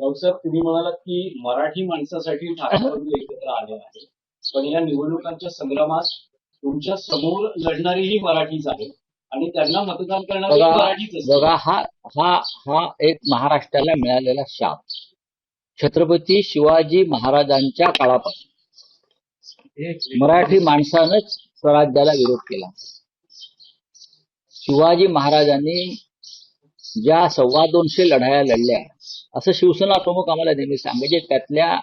राऊत साहेब, तुम्ही म्हणालात की मराठी माणसासाठी ठाकरे बंधू एकत्र आले आहे, पण या निवडणुकांच्या संग्रामात तुमच्या समोर लढणारीही मराठीच आहे आणि त्यांना मतदान करणारे बघा मराठीच असतील. बघा हा हा हा एक महाराष्ट्राला मिळालेला शाप. छत्रपती शिवाजी महाराजांच्या काळापासून मराठी माणसानंच स्वराज्याला विरोध केला. शिवाजी महाराजांनी ज्या 250 लढाया लढल्या, असं शिवसेना प्रमुख आम्हाला नेहमी सांगायचे, त्यातल्या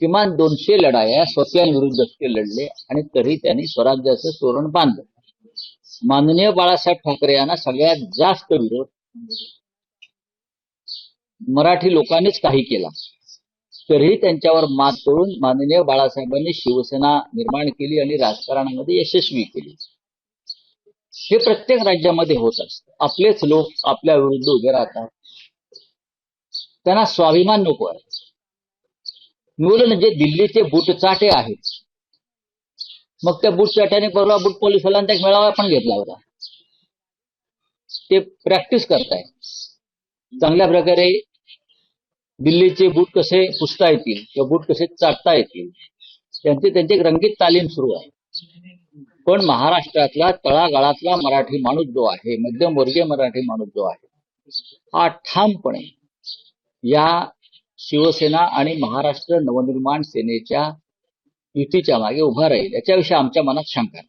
किमान 200 लढाया स्वकीयांविरुद्ध ते लढले आणि तरी त्यांनी स्वराज्याचं तोरण बांधलं. माननीय बाळासाहेब ठाकरे यांना सगळ्यात जास्त विरोध मराठी लोकांनीच काही केला, तरीही त्यांच्यावर मात करून माननीय बाळासाहेबांनी शिवसेना निर्माण केली आणि राजकारणामध्ये यशस्वी केली. हे प्रत्येक राज्यामध्ये होत असतं. आपलेच लोक आपल्या विरुद्ध उभे राहतात, त्यांना स्वाभिमान नको आहे. मुलं जे दिल्लीचे बुटचाटे आहेत, मग त्या बुटचाट्याने परवा बुट पोलिसांना एक मेळावा पण घेतला होता. ते प्रॅक्टिस करताय चांगल्या प्रकारे दिल्लीचे बूट कसे पुसता येतील किंवा बूट कसे चाटता येतील, त्यांची रंगीत तालीम सुरू आहे. पण महाराष्ट्रातला तळागाळातला मराठी माणूस जो आहे, मध्यमवर्गीय मराठी माणूस जो आहे, हा ठामपणे या शिवसेना आणि महाराष्ट्र नवनिर्माण सेनेच्या युतीच्या मागे उभा राहील, याच्याविषयी आमच्या मनात शंका नाही.